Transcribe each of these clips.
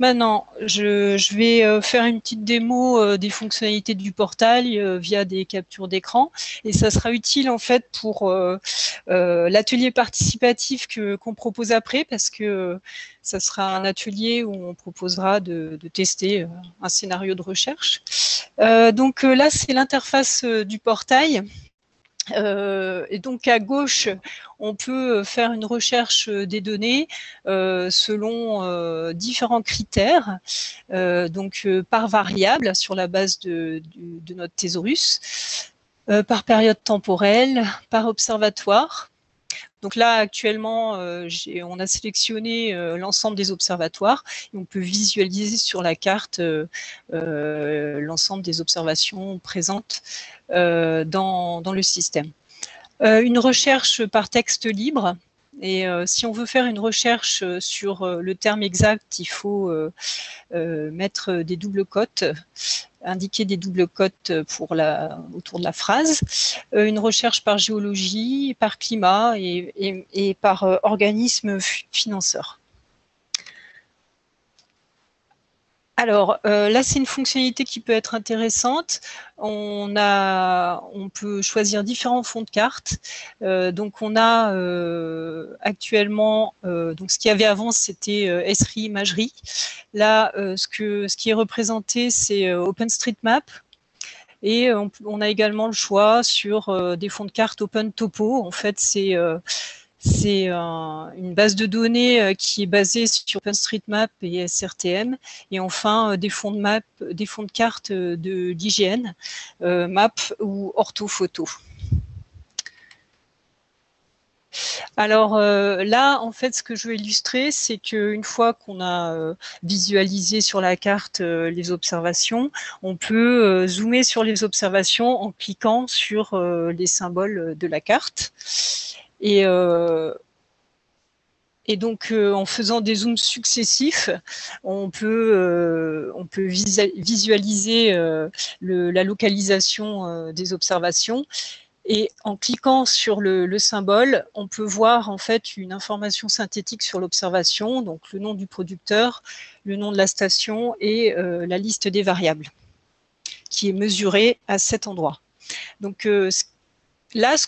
Maintenant, je vais faire une petite démo des fonctionnalités du portail via des captures d'écran, et ça sera utile en fait pour l'atelier participatif qu'on propose après, parce que ça sera un atelier où on proposera de tester un scénario de recherche. Donc là, c'est l'interface du portail. Et donc à gauche, on peut faire une recherche des données selon différents critères, donc par variable sur la base de notre thésaurus, par période temporelle, par observatoire. Donc là, actuellement, on a sélectionné l'ensemble des observatoires et on peut visualiser sur la carte l'ensemble des observations présentes dans le système. Une recherche par texte libre. Et si on veut faire une recherche sur le terme exact, il faut mettre des doubles cotes, indiquer des doubles cotes autour de la phrase. Une recherche par géologie, par climat et par organisme financeur. Alors là, c'est une fonctionnalité qui peut être intéressante. On peut choisir différents fonds de cartes. Donc on a actuellement, donc ce qu'il y avait avant, c'était Esri Imagerie. Là, ce qui est représenté, c'est OpenStreetMap. Et on a également le choix sur des fonds de cartes OpenTopo. En fait, c'est une base de données qui est basée sur OpenStreetMap et SRTM. Et enfin, des fonds de cartes de l'IGN, Map ou Orthophoto. Alors là, en fait, ce que je veux illustrer, c'est qu'une fois qu'on a visualisé sur la carte les observations, on peut zoomer sur les observations en cliquant sur les symboles de la carte. Et donc, en faisant des zooms successifs, on peut visualiser la localisation des observations. Et en cliquant sur le symbole, on peut voir en fait une information synthétique sur l'observation, donc le nom du producteur, le nom de la station et la liste des variables qui est mesurée à cet endroit. Donc là, ce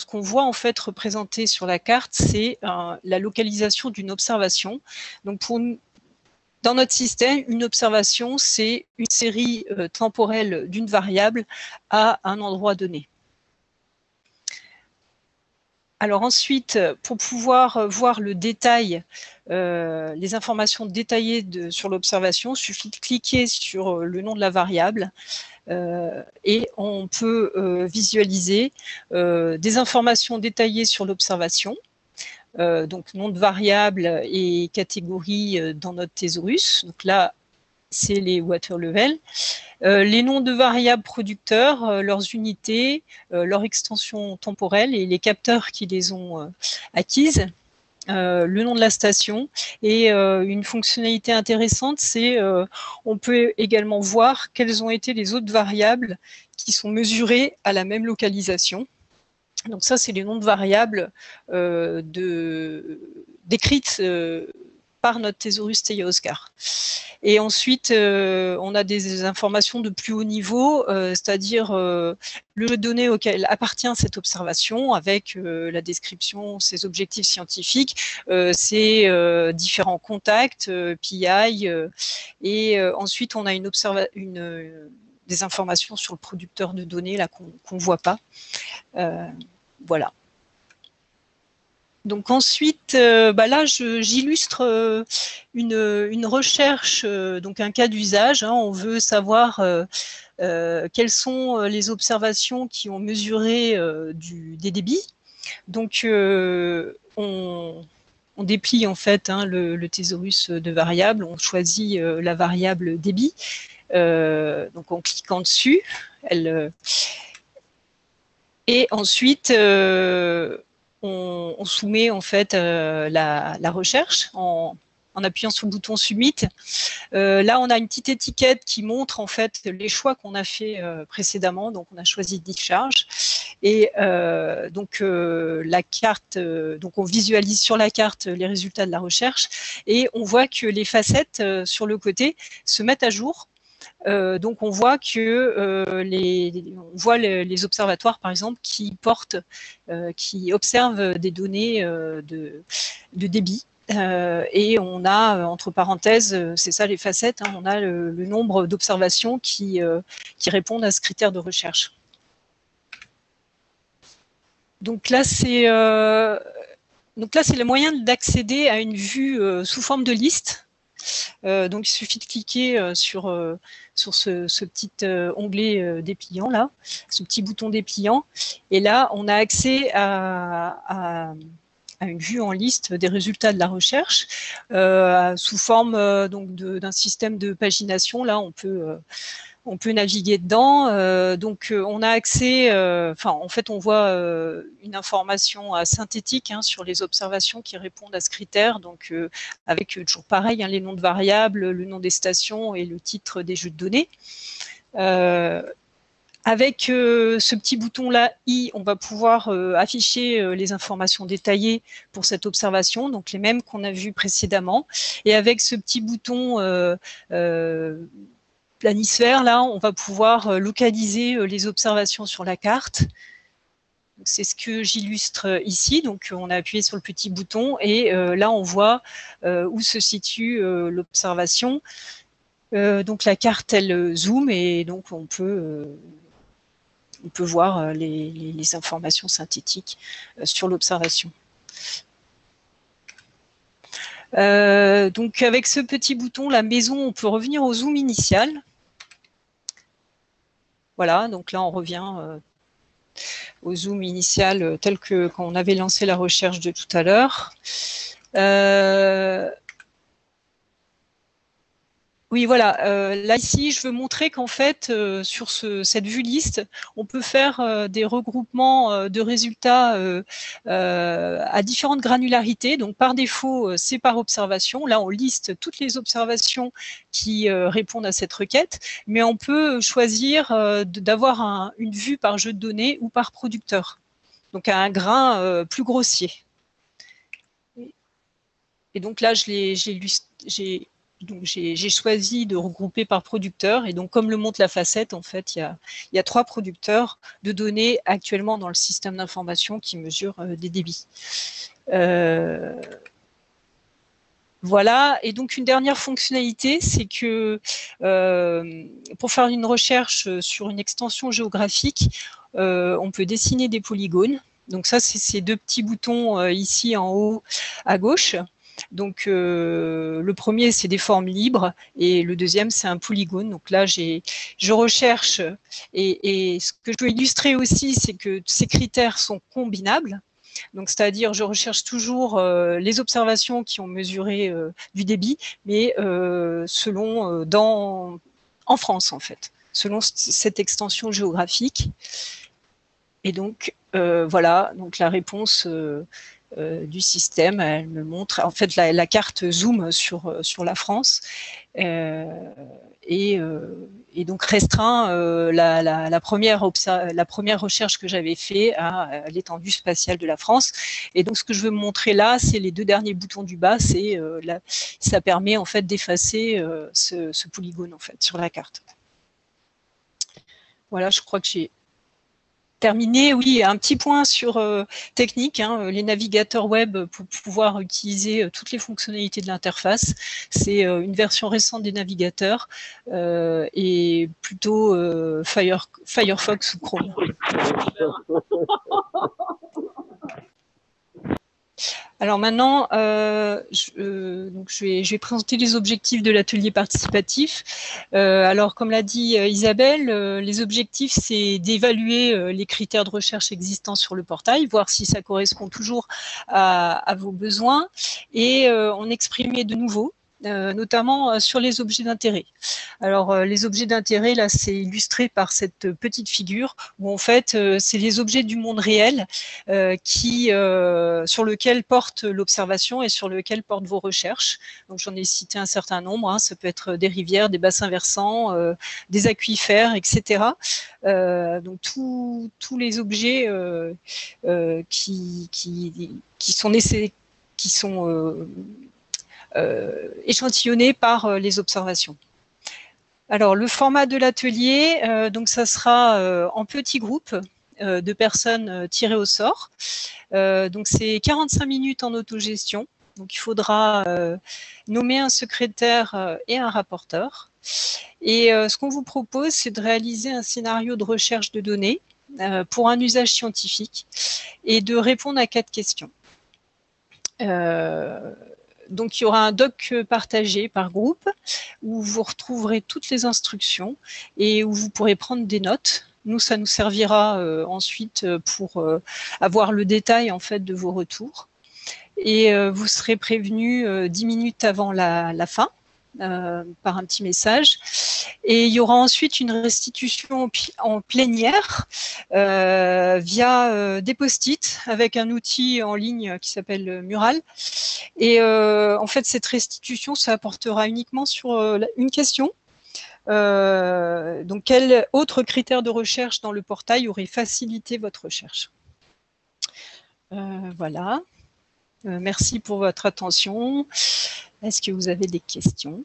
qu'on voit en fait représenté sur la carte, c'est la localisation d'une observation. Donc dans notre système, une observation, c'est une série temporelle d'une variable à un endroit donné. Alors ensuite, pour pouvoir voir le détail, les informations détaillées sur l'observation, il suffit de cliquer sur le nom de la variable et on peut visualiser des informations détaillées sur l'observation, donc nom de variable et catégorie dans notre thésaurus. Donc là, c'est les water level. Les noms de variables producteurs, leurs unités, leur extension temporelle et les capteurs qui les ont acquises, le nom de la station. Et une fonctionnalité intéressante, c'est on peut également voir quelles ont été les autres variables qui sont mesurées à la même localisation. Donc ça, c'est les noms de variables décrites par notre thésaurus Theia-Oscar. Et ensuite, on a des informations de plus haut niveau, c'est-à-dire le jeu de données auquel appartient cette observation, avec la description, ses objectifs scientifiques, ses différents contacts, PI, et ensuite on a des informations sur le producteur de données là qu'on ne voit pas. Voilà. Donc ensuite, là, j'illustre une recherche, donc un cas d'usage. On veut savoir quelles sont les observations qui ont mesuré des débits. Donc, on déplie en fait le thésaurus de variables. On choisit la variable débit. Donc, en cliquant dessus, et ensuite, on soumet en fait la recherche en appuyant sur le bouton Submit. Là, on a une petite étiquette qui montre en fait les choix qu'on a fait précédemment. Donc, on a choisi Discharge. Et donc la carte, donc on visualise sur la carte les résultats de la recherche et on voit que les facettes sur le côté se mettent à jour. Donc on voit que les observatoires par exemple qui portent, qui observent des données de débit. Et on a, entre parenthèses, c'est ça les facettes, hein, on a le nombre d'observations qui répondent à ce critère de recherche. Donc là, c'est le moyen d'accéder à une vue sous forme de liste. Donc il suffit de cliquer sur ce petit onglet dépliant là, ce petit bouton dépliant, et là on a accès à une vue en liste des résultats de la recherche sous forme donc d'un système de pagination. Là on peut naviguer dedans. Donc, on a accès, en fait, on voit une information synthétique hein, sur les observations qui répondent à ce critère. Donc, avec toujours pareil, hein, les noms de variables, le nom des stations et le titre des jeux de données. Avec ce petit bouton-là, I, on va pouvoir afficher les informations détaillées pour cette observation, donc les mêmes qu'on a vues précédemment. Et avec ce petit bouton planisphère, là, on va pouvoir localiser les observations sur la carte. C'est ce que j'illustre ici. Donc, on a appuyé sur le petit bouton et là, on voit où se situe l'observation. Donc, la carte, elle zoome et donc on peut voir les informations synthétiques sur l'observation. Donc, avec ce petit bouton, la maison, on peut revenir au zoom initial. Voilà, donc là, on revient au zoom initial tel que quand on avait lancé la recherche de tout à l'heure. Oui, voilà. Là, ici, je veux montrer qu'en fait, sur cette vue liste, on peut faire des regroupements de résultats à différentes granularités. Donc, par défaut, c'est par observation. Là, on liste toutes les observations qui répondent à cette requête, mais on peut choisir d'avoir une vue par jeu de données ou par producteur, donc à un grain plus grossier. Et donc là, j'ai choisi de regrouper par producteur. Et donc, comme le montre la facette, en fait, il y a 3 producteurs de données actuellement dans le système d'information qui mesurent des débits. Voilà. Et donc, une dernière fonctionnalité, c'est que pour faire une recherche sur une extension géographique, on peut dessiner des polygones. Donc ça, c'est ces 2 petits boutons ici en haut à gauche. Donc, le premier, c'est des formes libres et le deuxième, c'est un polygone. Donc là, je recherche et ce que je peux illustrer aussi, c'est que ces critères sont combinables. Donc, c'est-à-dire, je recherche toujours les observations qui ont mesuré du débit, mais en France, en fait, selon cette extension géographique. Et donc, voilà, donc la réponse du système, elle me montre, en fait, la carte zoom sur la France et donc restreint la première recherche que j'avais fait à l'étendue spatiale de la France. Et donc, ce que je veux montrer là, c'est les 2 derniers boutons du bas, ça permet en fait d'effacer ce polygone en fait sur la carte. Voilà, je crois que j'ai terminé. Oui, un petit point sur technique, hein, les navigateurs web pour pouvoir utiliser toutes les fonctionnalités de l'interface. C'est une version récente des navigateurs et plutôt Firefox ou Chrome. Alors maintenant, je vais présenter les objectifs de l'atelier participatif. Alors, comme l'a dit Isabelle, les objectifs, c'est d'évaluer les critères de recherche existants sur le portail, voir si ça correspond toujours à vos besoins, et en exprimer de nouveaux. notamment sur les objets d'intérêt. Alors, les objets d'intérêt, là, c'est illustré par cette petite figure où, en fait, c'est les objets du monde réel sur lequel porte l'observation et sur lequel portent vos recherches. Donc, j'en ai cité un certain nombre. Hein. Ça peut être des rivières, des bassins versants, des aquifères, etc. Donc, tous les objets qui sont échantillonnés par les observations. Alors, le format de l'atelier, donc ça sera en petits groupes de personnes tirées au sort. Donc, c'est 45 minutes en autogestion. Donc, il faudra nommer un secrétaire et un rapporteur. Et ce qu'on vous propose, c'est de réaliser un scénario de recherche de données pour un usage scientifique et de répondre à 4 questions. Donc, il y aura un doc partagé par groupe où vous retrouverez toutes les instructions et où vous pourrez prendre des notes. Nous, ça nous servira ensuite pour avoir le détail en fait de vos retours. Et vous serez prévenu 10 minutes avant la fin par un petit message. Et il y aura ensuite une restitution en plénière via des post-it avec un outil en ligne qui s'appelle Mural. Et en fait, cette restitution, ça apportera uniquement sur une question. Donc, quel autre critère de recherche dans le portail aurait facilité votre recherche? Voilà. Merci pour votre attention. Est-ce que vous avez des questions?